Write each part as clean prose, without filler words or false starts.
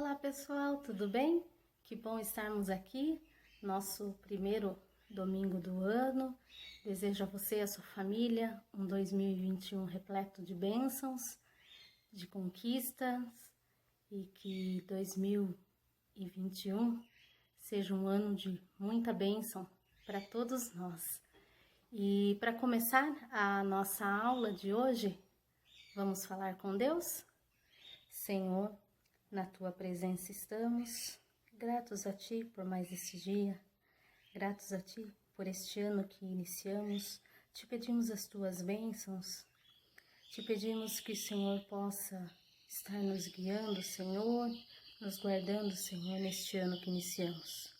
Olá pessoal, tudo bem? Que bom estarmos aqui, nosso primeiro domingo do ano. Desejo a você e a sua família um 2021 repleto de bênçãos, de conquistas e que 2021 seja um ano de muita bênção para todos nós. E para começar a nossa aula de hoje, vamos falar com Deus? Senhor, na Tua presença estamos, gratos a Ti por mais este dia, gratos a Ti por este ano que iniciamos. Te pedimos as Tuas bênçãos, te pedimos que o Senhor possa estar nos guiando, Senhor, nos guardando, Senhor, neste ano que iniciamos.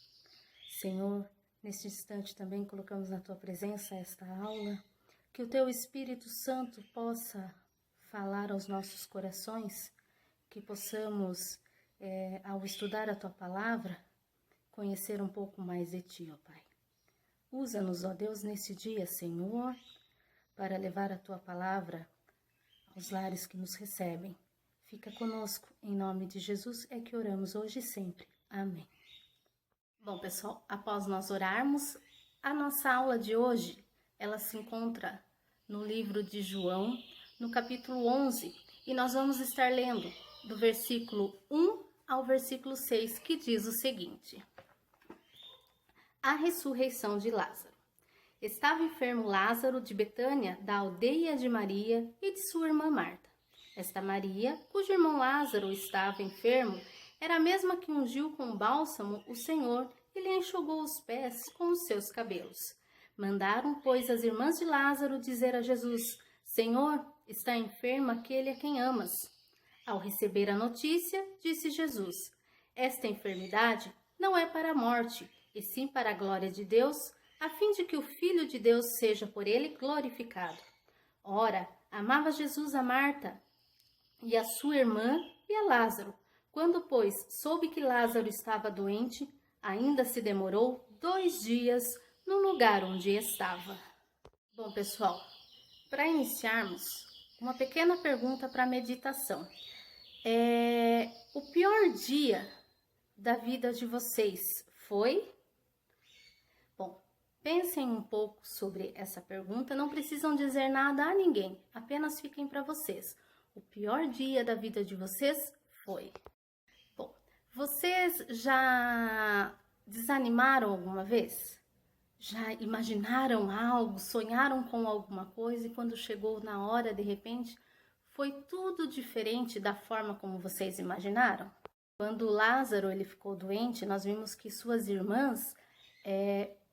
Senhor, neste instante também colocamos na Tua presença esta aula, que o Teu Espírito Santo possa falar aos nossos corações, que possamos, ao estudar a Tua Palavra, conhecer um pouco mais de Ti, ó Pai. Usa-nos, ó Deus, nesse dia, Senhor, para levar a Tua Palavra aos lares que nos recebem. Fica conosco, em nome de Jesus é que oramos hoje e sempre. Amém. Bom, pessoal, após nós orarmos, a nossa aula de hoje, ela se encontra no livro de João, no capítulo 11, e nós vamos estar lendo do versículo 1 ao versículo 6, que diz o seguinte: A ressurreição de Lázaro. Estava enfermo Lázaro de Betânia, da aldeia de Maria e de sua irmã Marta. Esta Maria, cujo irmão Lázaro estava enfermo, era a mesma que ungiu com bálsamo o Senhor e lhe enxugou os pés com os seus cabelos. Mandaram, pois, as irmãs de Lázaro dizer a Jesus: Senhor, está enfermo aquele a quem amas. Ao receber a notícia, disse Jesus: Esta enfermidade não é para a morte, e sim para a glória de Deus, a fim de que o Filho de Deus seja por ele glorificado. Ora, amava Jesus a Marta e a sua irmã e a Lázaro. Quando, pois, soube que Lázaro estava doente, ainda se demorou 2 dias no lugar onde estava. Bom, pessoal, para iniciarmos, uma pequena pergunta para meditação. O pior dia da vida de vocês foi? Bom, pensem um pouco sobre essa pergunta, não precisam dizer nada a ninguém, apenas fiquem para vocês. O pior dia da vida de vocês foi? Bom, vocês já desanimaram alguma vez? Já imaginaram algo, sonharam com alguma coisa e quando chegou na hora, de repente, foi tudo diferente da forma como vocês imaginaram? Quando Lázaro ele ficou doente, nós vimos que suas irmãs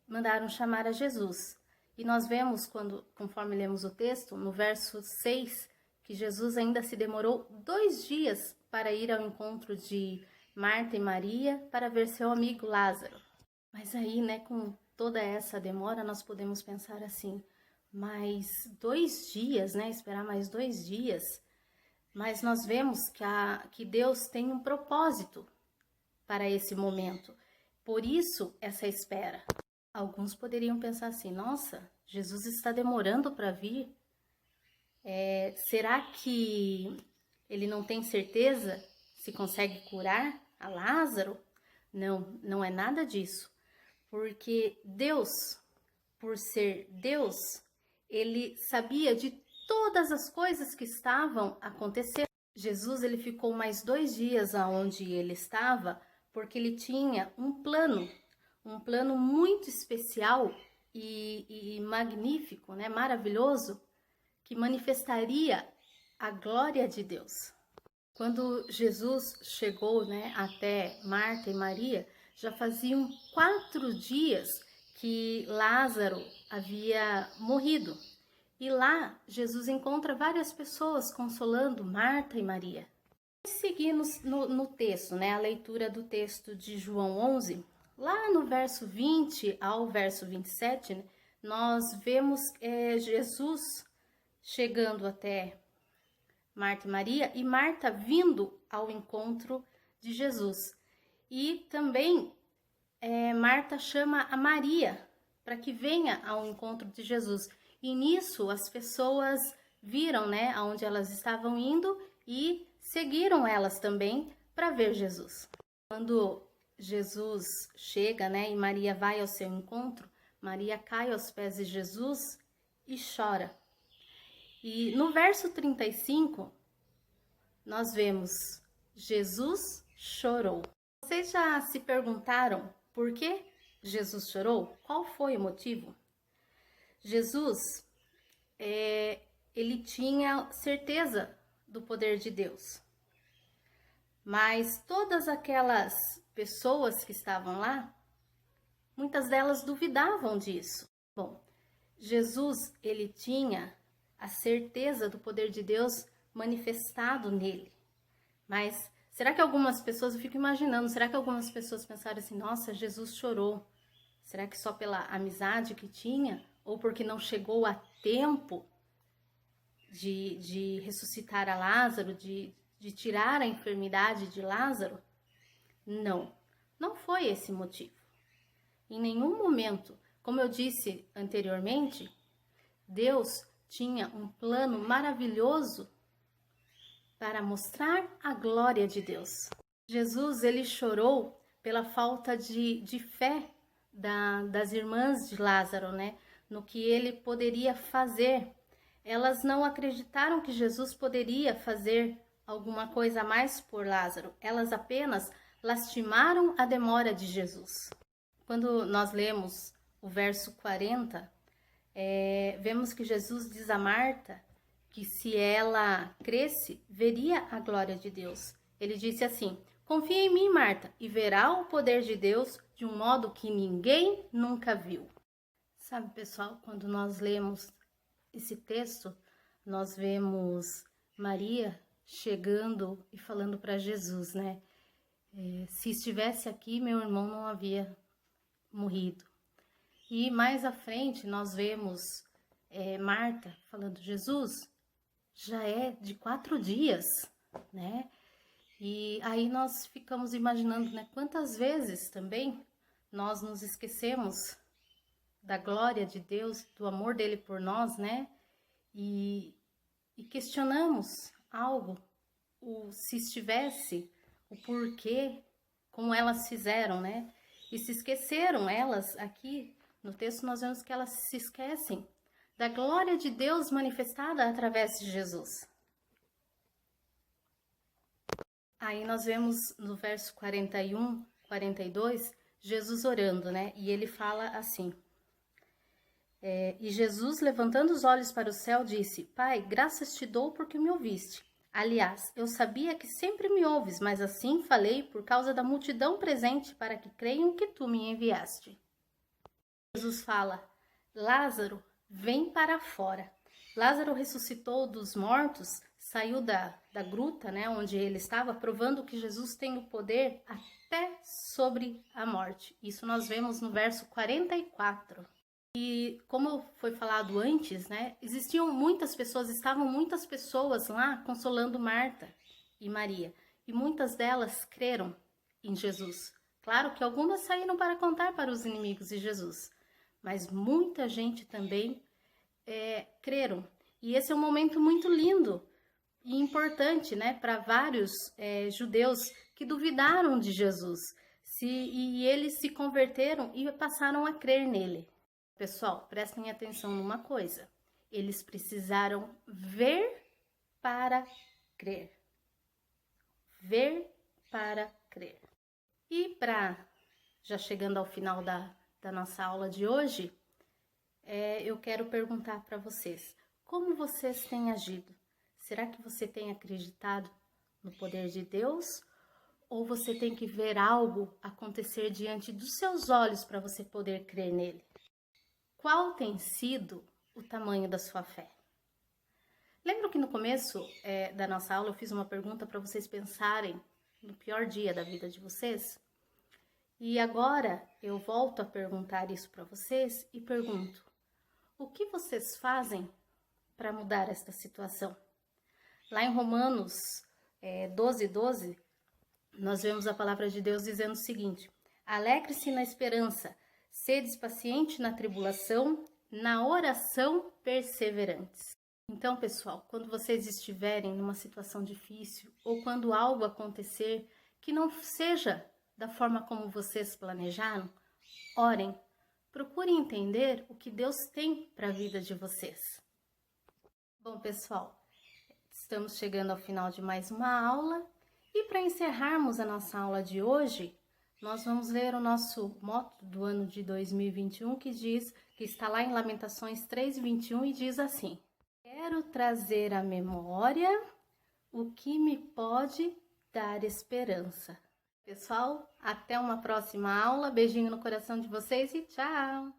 mandaram chamar a Jesus. E nós vemos, conforme lemos o texto, no verso 6, que Jesus ainda se demorou 2 dias para ir ao encontro de Marta e Maria para ver seu amigo Lázaro. Mas aí, com toda essa demora, nós podemos pensar assim, mais 2 dias, esperar mais 2 dias. Mas nós vemos que Deus tem um propósito para esse momento. Por isso, essa espera. Alguns poderiam pensar assim, nossa, Jesus está demorando para vir? Será que ele não tem certeza se consegue curar a Lázaro? Não, não é nada disso. Porque Deus, por ser Deus, ele sabia de todas as coisas que estavam acontecendo. Jesus ele ficou mais 2 dias aonde ele estava, porque ele tinha um plano muito especial e magnífico, maravilhoso, que manifestaria a glória de Deus. Quando Jesus chegou, até Marta e Maria, já faziam 4 dias que Lázaro havia morrido. E lá, Jesus encontra várias pessoas consolando Marta e Maria. Seguimos no texto, a leitura do texto de João 11, lá no verso 20 ao verso 27, nós vemos Jesus chegando até Marta e Maria e Marta vindo ao encontro de Jesus. E também Marta chama a Maria para que venha ao encontro de Jesus. E nisso as pessoas viram, aonde elas estavam indo e seguiram elas também para ver Jesus. Quando Jesus chega, né, e Maria vai ao seu encontro, Maria cai aos pés de Jesus e chora. E no verso 35, nós vemos: Jesus chorou. Vocês já se perguntaram por que Jesus chorou? Qual foi o motivo? Jesus, ele tinha certeza do poder de Deus. Mas todas aquelas pessoas que estavam lá, muitas delas duvidavam disso. Bom, Jesus, ele tinha a certeza do poder de Deus manifestado nele. Mas será que algumas pessoas, eu fico imaginando, será que algumas pessoas pensaram assim: nossa, Jesus chorou? Será que só pela amizade que tinha? Ou porque não chegou a tempo de ressuscitar a Lázaro, de tirar a enfermidade de Lázaro? Não, não foi esse motivo. Em nenhum momento, como eu disse anteriormente, Deus tinha um plano maravilhoso para mostrar a glória de Deus. Jesus, ele chorou pela falta de fé das irmãs de Lázaro, né? No que ele poderia fazer. Elas não acreditaram que Jesus poderia fazer alguma coisa a mais por Lázaro. Elas apenas lastimaram a demora de Jesus. Quando nós lemos o verso 40, vemos que Jesus diz a Marta que se ela cresce, veria a glória de Deus. Ele disse assim: confia em mim, Marta, e verá o poder de Deus de um modo que ninguém nunca viu. Sabe, pessoal, quando nós lemos esse texto, nós vemos Maria chegando e falando para Jesus, né? Se estivesse aqui, meu irmão não havia morrido. E mais à frente nós vemos Marta falando: Jesus, já é de 4 dias, né? E aí nós ficamos imaginando, né? Quantas vezes também nós nos esquecemos da glória de Deus, do amor dele por nós, né? E questionamos algo, se estivesse, o porquê, como elas fizeram, né? E se esqueceram, elas aqui no texto nós vemos que elas se esquecem da glória de Deus manifestada através de Jesus. Aí nós vemos no verso 41, 42, Jesus orando, né? E ele fala assim: e Jesus, levantando os olhos para o céu, disse: Pai, graças te dou porque me ouviste. Aliás, eu sabia que sempre me ouves, mas assim falei por causa da multidão presente, para que creiam que tu me enviaste. Jesus fala: Lázaro, vem para fora. Lázaro ressuscitou dos mortos, saiu da gruta, né, onde ele estava, provando que Jesus tem o poder até sobre a morte. Isso nós vemos no verso 44. E como foi falado antes, né, estavam muitas pessoas lá consolando Marta e Maria. E muitas delas creram em Jesus. Claro que algumas saíram para contar para os inimigos de Jesus, mas muita gente também creram. E esse é um momento muito lindo e importante, né, para vários judeus que duvidaram de Jesus. E eles se converteram e passaram a crer nele. Pessoal, prestem atenção numa coisa: eles precisaram ver para crer. Ver para crer. E já chegando ao final da nossa aula de hoje, eu quero perguntar para vocês: como vocês têm agido? Será que você tem acreditado no poder de Deus? Ou você tem que ver algo acontecer diante dos seus olhos para você poder crer nele? Qual tem sido o tamanho da sua fé? Lembro que no começo da nossa aula eu fiz uma pergunta para vocês pensarem no pior dia da vida de vocês? E agora eu volto a perguntar isso para vocês e pergunto: o que vocês fazem para mudar esta situação? Lá em Romanos 12:12, nós vemos a palavra de Deus dizendo o seguinte: alegre-se na esperança, sedes paciente na tribulação, na oração perseverantes. Então, pessoal, quando vocês estiverem numa situação difícil ou quando algo acontecer que não seja da forma como vocês planejaram, orem, procurem entender o que Deus tem para a vida de vocês. Bom, pessoal, estamos chegando ao final de mais uma aula e para encerrarmos a nossa aula de hoje, nós vamos ler o nosso motto do ano de 2021 que está lá em Lamentações 3:21 e diz assim: quero trazer à memória o que me pode dar esperança. Pessoal, até uma próxima aula. Beijinho no coração de vocês e tchau!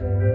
So